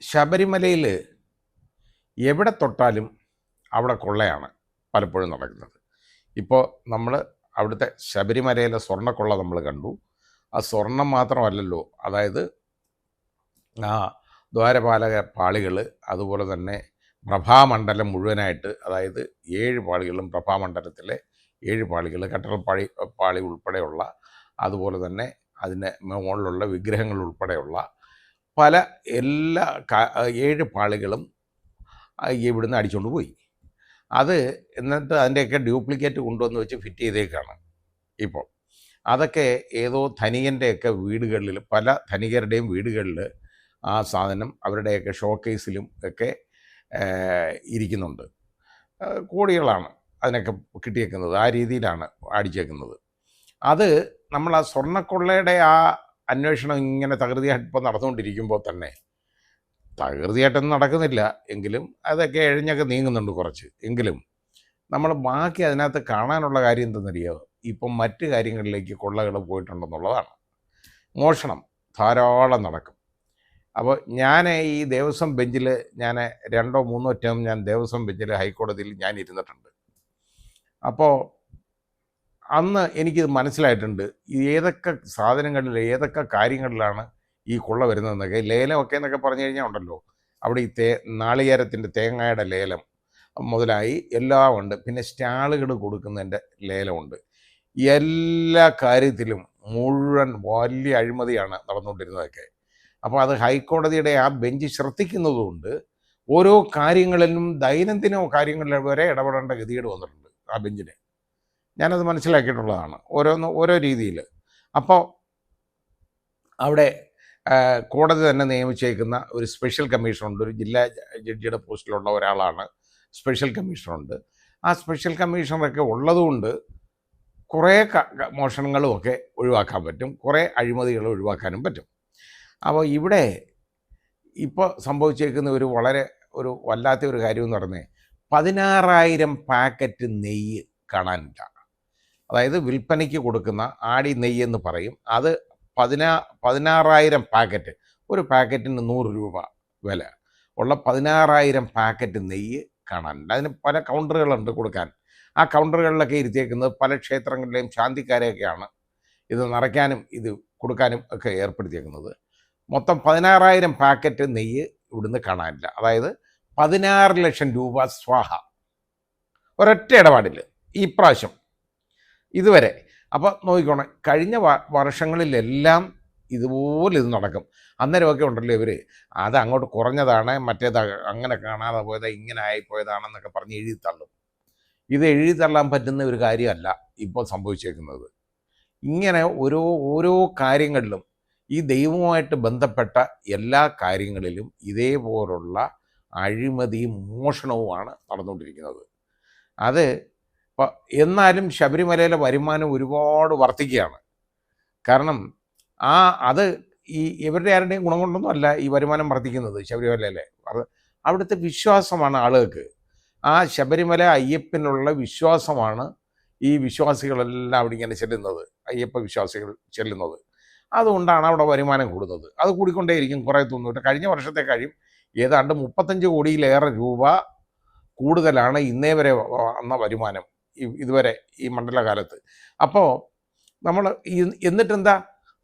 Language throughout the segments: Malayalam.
ശബരിമലയിൽ എവിടെ തൊട്ടാലും അവിടെ കൊള്ളയാണ് പലപ്പോഴും നടക്കുന്നത്. ഇപ്പോൾ നമ്മൾ അവിടുത്തെ ശബരിമലയിലെ സ്വർണ്ണക്കൊള്ള നമ്മൾ കണ്ടു. ആ സ്വർണം മാത്രമല്ലല്ലോ, അതായത് ആ ദ്വാരപാലക പാളികൾ, അതുപോലെ തന്നെ പ്രഭാമണ്ഡലം മുഴുവനായിട്ട്, അതായത് 7 പാളികളും പ്രഭാമണ്ഡലത്തിലെ 7 പാളികൾ, കട്ടളപ്പാളി പാളി ഉൾപ്പെടെയുള്ള, അതുപോലെ തന്നെ അതിൻ്റെ മുകളിലുള്ള വിഗ്രഹങ്ങൾ ഉൾപ്പെടെയുള്ള പല എല്ലാ 7 പാളികളും ഇവിടുന്ന് അടിച്ചുകൊണ്ട് പോയി. അത് എന്നിട്ട് അതിൻ്റെയൊക്കെ ഡ്യൂപ്ലിക്കേറ്റ് കൊണ്ടുവന്ന് വെച്ച് ഫിറ്റ് ചെയ്തേക്കാണ് ഇപ്പോൾ. അതൊക്കെ ഏതോ ധനികൻ്റെയൊക്കെ വീടുകളിൽ, പല ധനികരുടെയും വീടുകളിൽ ആ സാധനം അവരുടെയൊക്കെ ഷോക്കേസിലും ഒക്കെ ഇരിക്കുന്നുണ്ട്. കോടികളാണ് അതിനൊക്കെ കിട്ടിയേക്കുന്നത്, ആ രീതിയിലാണ് അടിച്ചേക്കുന്നത്. അത് നമ്മൾ ആ സ്വർണ്ണക്കൊള്ളയുടെ ആ അന്വേഷണം ഇങ്ങനെ തകൃതിയായിട്ട് ഇപ്പോൾ നടന്നുകൊണ്ടിരിക്കുമ്പോൾ തന്നെ, തകൃതിയായിട്ടൊന്നും നടക്കുന്നില്ല എങ്കിലും അതൊക്കെ എഴഞ്ഞൊക്കെ നീങ്ങുന്നുണ്ട് കുറച്ച്. എങ്കിലും നമ്മൾ ബാക്കി അതിനകത്ത് കാണാനുള്ള കാര്യം എന്തെന്നറിയോ, ഇപ്പം മറ്റ് കാര്യങ്ങളിലേക്ക് കൊള്ളകൾ പോയിട്ടുണ്ടെന്നുള്ളതാണ്. മോഷണം ധാരാളം നടക്കും. അപ്പോൾ ഞാൻ ഈ ദേവസ്വം ബെഞ്ചിൽ, ഞാൻ 2 or 3 ടേം ഞാൻ ദേവസ്വം ബെഞ്ചിൽ ഹൈക്കോടതിയിൽ ഞാൻ ഇരുന്നിട്ടുണ്ട്. അപ്പോൾ അന്ന് എനിക്ക് മനസ്സിലായിട്ടുണ്ട് ഏതൊക്കെ സാധനങ്ങളിൽ, ഏതൊക്കെ കാര്യങ്ങളിലാണ് ഈ കൊള്ള വരുന്നതെന്നൊക്കെ. ലേലമൊക്കെ എന്നൊക്കെ പറഞ്ഞു കഴിഞ്ഞാൽ ഉണ്ടല്ലോ, അവിടെ ഈ നാളികേരത്തിൻ്റെ തേങ്ങയുടെ ലേലം മുതലായി എല്ലാം ഉണ്ട്. പിന്നെ സ്റ്റാളുകൾ കൊടുക്കുന്നതിൻ്റെ ലേലമുണ്ട്. എല്ലാ കാര്യത്തിലും മുഴുവൻ വലിയ അഴിമതിയാണ് നടന്നുകൊണ്ടിരുന്നതൊക്കെ. അപ്പോൾ അത് ഹൈക്കോടതിയുടെ ആ ബെഞ്ച് ശ്രദ്ധിക്കുന്നതുകൊണ്ട് ഓരോ കാര്യങ്ങളിലും ദൈനംദിന കാര്യങ്ങളിൽ വരെ ഇടപെടേണ്ട ഗതികേട് വന്നിട്ടുണ്ട് ആ ബെഞ്ചിന്. ഞാനത് മനസ്സിലാക്കിയിട്ടുള്ളതാണ്, ഓരോ രീതിയിൽ. അപ്പോൾ അവിടെ കോടതി തന്നെ നിയമിച്ചേക്കുന്ന ഒരു സ്പെഷ്യൽ കമ്മീഷനുണ്ട്. ഒരു ജില്ലാ ജഡ്ജിയുടെ പോസ്റ്റിലുള്ള ഒരാളാണ് സ്പെഷ്യൽ കമ്മീഷണറുണ്ട്. ആ സ്പെഷ്യൽ കമ്മീഷണറൊക്കെ ഉള്ളതുകൊണ്ട് കുറേ മോഷണങ്ങളുമൊക്കെ ഒഴിവാക്കാൻ പറ്റും, കുറേ അഴിമതികൾ ഒഴിവാക്കാനും പറ്റും. അപ്പോൾ ഇവിടെ ഇപ്പോൾ സംഭവിച്ചേക്കുന്ന ഒരു വല്ലാത്ത ഒരു കാര്യം എന്ന് പറഞ്ഞാൽ 16,000 പാക്കറ്റ് നെയ്യ് കാണാനില്ല. അതായത് വിൽപ്പനയ്ക്ക് കൊടുക്കുന്ന ആടി നെയ്യ് എന്ന് പറയും, അത് 16,000 പാക്കറ്റ്. ഒരു പാക്കറ്റിന് 100 രൂപ വില ഉള്ള 16,000 പാക്കറ്റ് നെയ്യ് കാണാനുണ്ട്. അതിന് പല കൗണ്ടറുകളുണ്ട് കൊടുക്കാൻ. ആ കൗണ്ടറുകളിലൊക്കെ ഇരുത്തിയേക്കുന്നത് പല ക്ഷേത്രങ്ങളിലെയും ശാന്തിക്കാരെയൊക്കെയാണ് ഇത് നിറയ്ക്കാനും ഇത് കൊടുക്കാനും ഒക്കെ ഏർപ്പെടുത്തിയേക്കുന്നത്. മൊത്തം 16,000 പാക്കറ്റ് നെയ്യ് ഇവിടുന്ന് കാണാനില്ല. അതായത് 16 ലക്ഷം രൂപ സ്വാഹ ഒരൊറ്റ ഇടപാടിൽ ഈ പ്രാവശ്യം ഇതുവരെ. അപ്പോൾ നോക്കിക്കോണം, കഴിഞ്ഞ വർഷങ്ങളിലെല്ലാം ഇതുപോലെ ഇത് നടക്കും. അന്നേരമൊക്കെ ഉണ്ടല്ലോ ഇവർ അത് അങ്ങോട്ട് കുറഞ്ഞതാണ്, മറ്റേത് അങ്ങനെ കാണാതെ പോയത്, ഇങ്ങനെ ആയിപ്പോയതാണെന്നൊക്കെ പറഞ്ഞ് എഴുതി തള്ളും. ഇത് എഴുതി തള്ളാൻ പറ്റുന്ന ഒരു കാര്യമല്ല ഇപ്പോൾ സംഭവിച്ചേക്കുന്നത്. ഇങ്ങനെ ഓരോ കാര്യങ്ങളിലും, ഈ ദൈവവുമായിട്ട് ബന്ധപ്പെട്ട എല്ലാ കാര്യങ്ങളിലും ഇതേപോലുള്ള അഴിമതിയും മോഷണവുമാണ് നടന്നുകൊണ്ടിരിക്കുന്നത്. അത് എന്നാലും ശബരിമലയിലെ വരുമാനം ഒരുപാട് വർദ്ധിക്കുകയാണ്. കാരണം അത് ഇവരുടെ ആരുടെയും ഗുണം കൊണ്ടൊന്നും അല്ല ഈ വരുമാനം വർദ്ധിക്കുന്നത്. ശബരിമലയിലെ അവിടുത്തെ വിശ്വാസമാണ് ആളുകൾക്ക്. ആ ശബരിമല അയ്യപ്പനുള്ള വിശ്വാസമാണ് ഈ വിശ്വാസികളെല്ലാം അവിടെ ഇങ്ങനെ ചെല്ലുന്നത്, അയ്യപ്പ വിശ്വാസികൾ ചെല്ലുന്നത്. അതുകൊണ്ടാണ് അവിടെ വരുമാനം കൂടുന്നത്. അത് കൂടിക്കൊണ്ടേയിരിക്കും കുറേ തോന്നിട്ട്. കഴിഞ്ഞ വർഷത്തെ കഴിയും ഏതാണ്ട് 35 കോടിയിലേറെ രൂപ കൂടുതലാണ് ഇന്നേ വരെ വന്ന വരുമാനം ഇതുവരെ ഈ മണ്ഡലകാലത്ത്. അപ്പോൾ നമ്മൾ എന്നിട്ടെന്താ,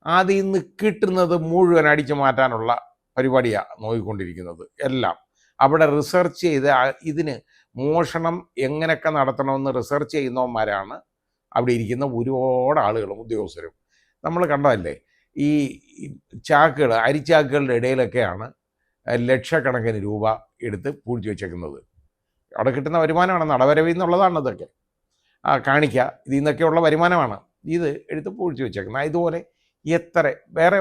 അതിൽ നിന്ന് കിട്ടുന്നത് മുഴുവൻ അടിച്ചു മാറ്റാനുള്ള പരിപാടിയാണ് നോക്കിക്കൊണ്ടിരിക്കുന്നത്. എല്ലാം അവിടെ റിസർച്ച് ചെയ്ത് ഇതിന് മോഷണം എങ്ങനെയൊക്കെ നടത്തണമെന്ന് റിസർച്ച് ചെയ്യുന്നവന്മാരാണ് അവിടെ ഇരിക്കുന്ന ഒരുപാട് ആളുകളും ഉദ്യോഗസ്ഥരും. നമ്മൾ കണ്ടതല്ലേ, ഈ ചാക്കുകൾ, അരിച്ചാക്കുകളുടെ ഇടയിലൊക്കെയാണ് ലക്ഷക്കണക്കിന് രൂപ എടുത്ത് പൂഴ്ത്തി വെച്ചേക്കുന്നത്. അവിടെ കിട്ടുന്ന വരുമാനമാണ്, നടവരവിൽ നിന്നുള്ളതാണ് ഇതൊക്കെ. കാണിക്കുക, ഇതിൽ നിന്നൊക്കെയുള്ള വരുമാനമാണ് ഇത് എടുത്ത് പൂഴ്ത്തി വെച്ചേക്കുന്നത്. ഇതുപോലെ എത്ര വേറെ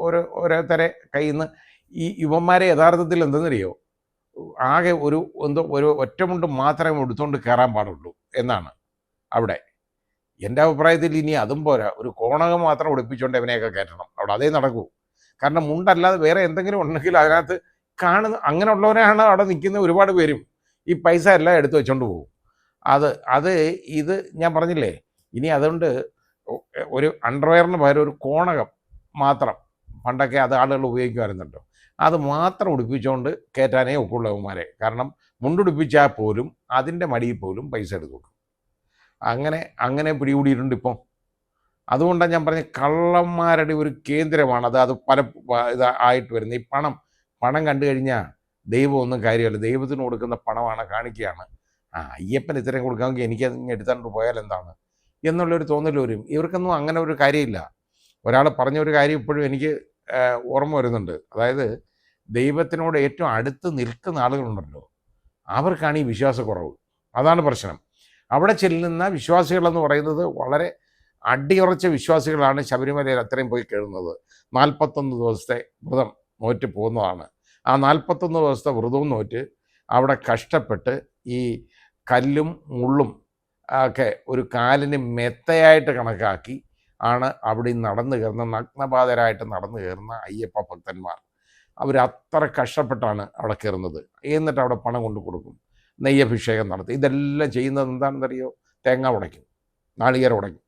ഓരോരുത്തരെ കയ്യിൽ നിന്ന് ഈ യുവന്മാരെ യഥാർത്ഥത്തിൽ എന്തെന്നറിയോ, ആകെ ഒരു ഒറ്റമുണ്ട് മാത്രമേ എടുത്തുകൊണ്ട് കയറാൻ പാടുള്ളൂ എന്നാണ് അവിടെ. എൻ്റെ അഭിപ്രായത്തിൽ ഇനി അതും പോരാ, ഒരു കോണകം മാത്രം ഒളിപ്പിച്ചുകൊണ്ട് ഇവനെയൊക്കെ കയറ്റണം അവിടെ. അതേ നടക്കൂ. കാരണം മുണ്ടല്ലാതെ വേറെ എന്തെങ്കിലും ഉണ്ടെങ്കിൽ അതിനകത്ത് കാണുന്ന അങ്ങനെയുള്ളവരാണ് അവിടെ നിൽക്കുന്ന ഒരുപാട് പേരും ഈ പൈസ എല്ലാം എടുത്തു വെച്ചോണ്ട് പോകും. ഇത് ഞാൻ പറഞ്ഞില്ലേ, ഇനി അതുകൊണ്ട് ഒരു അണ്ടർവെയറിന് പകരം ഒരു കോണകം മാത്രം പണ്ടൊക്കെ അത് ആളുകൾ ഉപയോഗിക്കുമായിരുന്നല്ലോ. അത് മാത്രം ഉടുപ്പിച്ചുകൊണ്ട് കയറ്റാനേ ഒക്കുള്ളൂ അവന്മാരെ. കാരണം മുണ്ടുടുപ്പിച്ചാൽ പോലും അതിൻ്റെ മടിയിൽ പോലും പൈസ എടുത്ത് കൊടുക്കും. അങ്ങനെ പിടികൂടിയിട്ടുണ്ട് ഇപ്പം. അതുകൊണ്ടാണ് ഞാൻ പറഞ്ഞ കള്ളന്മാരുടെ ഒരു കേന്ദ്രമാണ് അത് പല ആയിട്ട് വരുന്നത്. ഈ പണം കണ്ടു കഴിഞ്ഞാൽ ദൈവം ഒന്നും കാര്യമല്ല. ദൈവത്തിന് കൊടുക്കുന്ന പണമാണ്, കാണിക്കുകയാണ്. അയ്യപ്പൻ ഇത്രയും കൊടുക്കാമെങ്കിൽ എനിക്ക് എടുത്തുകൊണ്ട് പോയാൽ എന്താണ് എന്നുള്ളൊരു തോന്നൽ വരും. ഇവർക്കൊന്നും അങ്ങനെ ഒരു കാര്യമില്ല. ഒരാൾ പറഞ്ഞ ഒരു കാര്യം ഇപ്പോഴും എനിക്ക് ഓർമ്മ വരുന്നുണ്ട്. അതായത് ദൈവത്തിനോട് ഏറ്റവും അടുത്ത് നിൽക്കുന്ന ആളുകളുണ്ടല്ലോ, അവർക്കാണ് ഈ വിശ്വാസക്കുറവ്. അതാണ് പ്രശ്നം. അവിടെ ചെല്ലുന്ന വിശ്വാസികളെന്ന് പറയുന്നത് വളരെ അടിയുറച്ച വിശ്വാസികളാണ് ശബരിമലയിൽ അത്രയും പോയി കയറുന്നത്. 41 ദിവസത്തെ വ്രതം നോറ്റ് പോകുന്നതാണ്. ആ 41 ദിവസത്തെ വ്രതവും നോറ്റ് അവിടെ കഷ്ടപ്പെട്ട് ഈ കല്ലും മുള്ളും ഒക്കെ ഒരു കാലിന് മെത്തയായിട്ട് കണക്കാക്കി ആണ് അവിടെ നടന്നു കയറുന്ന, നഗ്നപാതരായിട്ട് നടന്നു കയറുന്ന അയ്യപ്പ ഭക്തന്മാർ. അവരത്ര കഷ്ടപ്പെട്ടാണ് അവിടെ കയറുന്നത്. എന്നിട്ട് അവിടെ പണം കൊണ്ട് കൊടുക്കും, നെയ്യഭിഷേകം നടത്തി. ഇതെല്ലാം ചെയ്യുന്നത് എന്താണെന്നറിയോ? തേങ്ങ ഉടയ്ക്കും, നാളികേരം ഉടയ്ക്കും.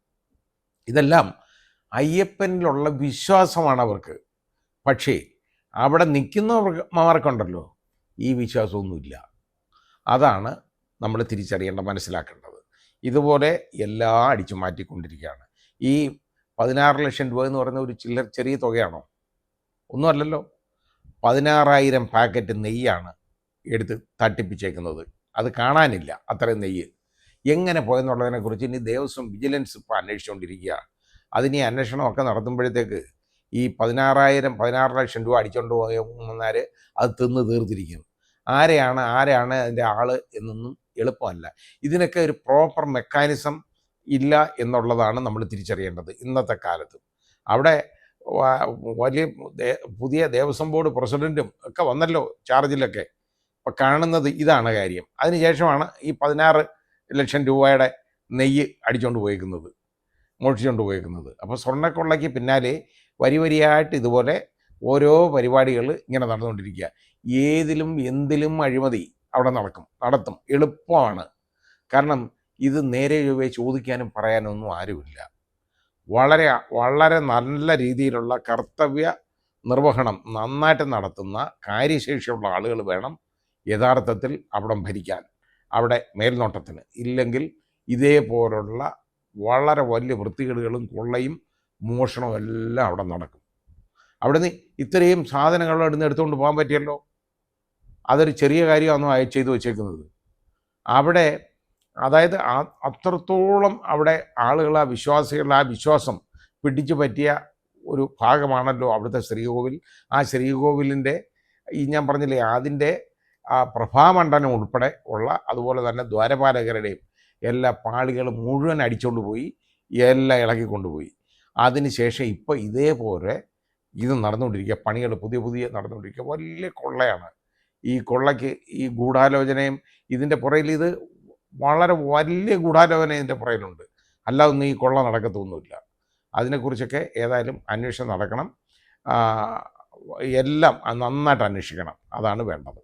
ഇതെല്ലാം അയ്യപ്പനിലുള്ള വിശ്വാസമാണ് അവർക്ക്. പക്ഷേ അവിടെ നിൽക്കുന്നവർക്കുണ്ടല്ലോ ഈ വിശ്വാസമൊന്നുമില്ല. അതാണ് നമ്മൾ തിരിച്ചറിയേണ്ട, മനസ്സിലാക്കേണ്ടത്. ഇതുപോലെ എല്ലാം അടിച്ചു മാറ്റിക്കൊണ്ടിരിക്കുകയാണ്. ഈ 16 ലക്ഷം രൂപ എന്ന് പറയുന്ന ഒരു ചെറിയ തുകയാണോ? ഒന്നുമല്ലല്ലോ. 16,000 പാക്കറ്റ് നെയ്യാണ് എടുത്ത് തട്ടിപ്പിച്ചേക്കുന്നത്. അത് കാണാനില്ല അത്രയും നെയ്യ് എങ്ങനെ പോയെന്നുള്ളതിനെക്കുറിച്ച് ഇനി ദേവസ്വം വിജിലൻസ് ഇപ്പോൾ അന്വേഷിച്ചുകൊണ്ടിരിക്കുക. അതിനി അന്വേഷണമൊക്കെ നടത്തുമ്പോഴത്തേക്ക് ഈ 16 ലക്ഷം രൂപ അടിച്ചുകൊണ്ട് പോയവന്മാർ അത് തിന്ന് തീർത്തിരിക്കും. ആരെയാണ് അതിൻ്റെ ആൾ എന്നൊന്നും എളുപ്പമല്ല. ഇതിനൊക്കെ ഒരു പ്രോപ്പർ മെക്കാനിസം ഇല്ല എന്നുള്ളതാണ് നമ്മൾ തിരിച്ചറിയേണ്ടത് ഇന്നത്തെ കാലത്ത്. അവിടെ വലിയ പുതിയ ദേവസ്വം ബോർഡ് പ്രസിഡൻറ്റും ഒക്കെ വന്നല്ലോ ചാർജിലൊക്കെ. അപ്പോൾ കാണുന്നത് ഇതാണ് കാര്യം. അതിനുശേഷമാണ് ഈ 16 ലക്ഷം രൂപയുടെ നെയ്യ് അടിച്ചുകൊണ്ട് പോയേക്കുന്നത്, മോഷിച്ചുകൊണ്ട് പോയേക്കുന്നത്. അപ്പോൾ സ്വർണ്ണക്കൊള്ളയ്ക്ക് പിന്നാലെ വരിയായിട്ട് ഇതുപോലെ ഓരോ പരിപാടികൾ ഇങ്ങനെ നടന്നുകൊണ്ടിരിക്കുക. ഏതിലും എന്തിലും അഴിമതി അവിടെ നടത്തും. എളുപ്പമാണ്. കാരണം ഇത് നേരെ ചൊവ്വേ ചോദിക്കാനും പറയാനൊന്നും ആരുമില്ല. വളരെ വളരെ നല്ല രീതിയിലുള്ള കർത്തവ്യ നിർവഹണം നന്നായിട്ട് നടത്തുന്ന കാര്യശേഷിയുള്ള ആളുകൾ വേണം യഥാർത്ഥത്തിൽ അവിടം ഭരിക്കാൻ, അവിടെ മേൽനോട്ടത്തിന്. ഇല്ലെങ്കിൽ ഇതേപോലുള്ള വളരെ വലിയ വൃത്തികേടുകളും കൊള്ളയും മോഷണവും എല്ലാം അവിടെ നടക്കും. അവിടെ നിന്ന് ഇത്രയും സാധനങ്ങൾ അവിടെ എടുത്തുകൊണ്ട് പോകാൻ പറ്റിയല്ലോ. അതൊരു ചെറിയ കാര്യമാണോ ചെയ്തു വച്ചേക്കുന്നത്? അവിടെ അതായത് അത്രത്തോളം അവിടെ ആളുകൾ, ആ വിശ്വാസം പിടിച്ചു പറ്റിയ ഒരു ഭാഗമാണല്ലോ അവിടുത്തെ ശ്രീകോവിൽ. ആ ശ്രീകോവിലിൻ്റെ ഈ ഞാൻ പറഞ്ഞില്ലേ, അതിൻ്റെ ആ പ്രഭാമണ്ഡലം ഉൾപ്പെടെ ഉള്ള, അതുപോലെ തന്നെ ദ്വാരപാലകരുടെയും എല്ലാ പാളികളും മുഴുവൻ അടിച്ചുകൊണ്ട് പോയി, എല്ലാം ഇളക്കിക്കൊണ്ടുപോയി. അതിനുശേഷം ഇപ്പോൾ ഇതേപോലെ ഇത് നടന്നുകൊണ്ടിരിക്കുക, പണികൾ പുതിയ നടന്നുകൊണ്ടിരിക്കുക. വലിയ കൊള്ളയാണ്. ഈ കൊള്ളയ്ക്ക് ഈ ഗൂഢാലോചനയും ഇതിൻ്റെ പുറയിൽ, ഇത് വളരെ വലിയ ഗൂഢാലോചന ഇതിൻ്റെ പുറയിലുണ്ട്. അല്ലാതെ ഒന്നും ഈ കൊള്ള നടക്കത്തൊന്നുമില്ല. അതിനെക്കുറിച്ചൊക്കെ ഏതായാലും അന്വേഷണം നടക്കണം. എല്ലാം നന്നായിട്ട് അന്വേഷിക്കണം. അതാണ് വേണ്ടത്.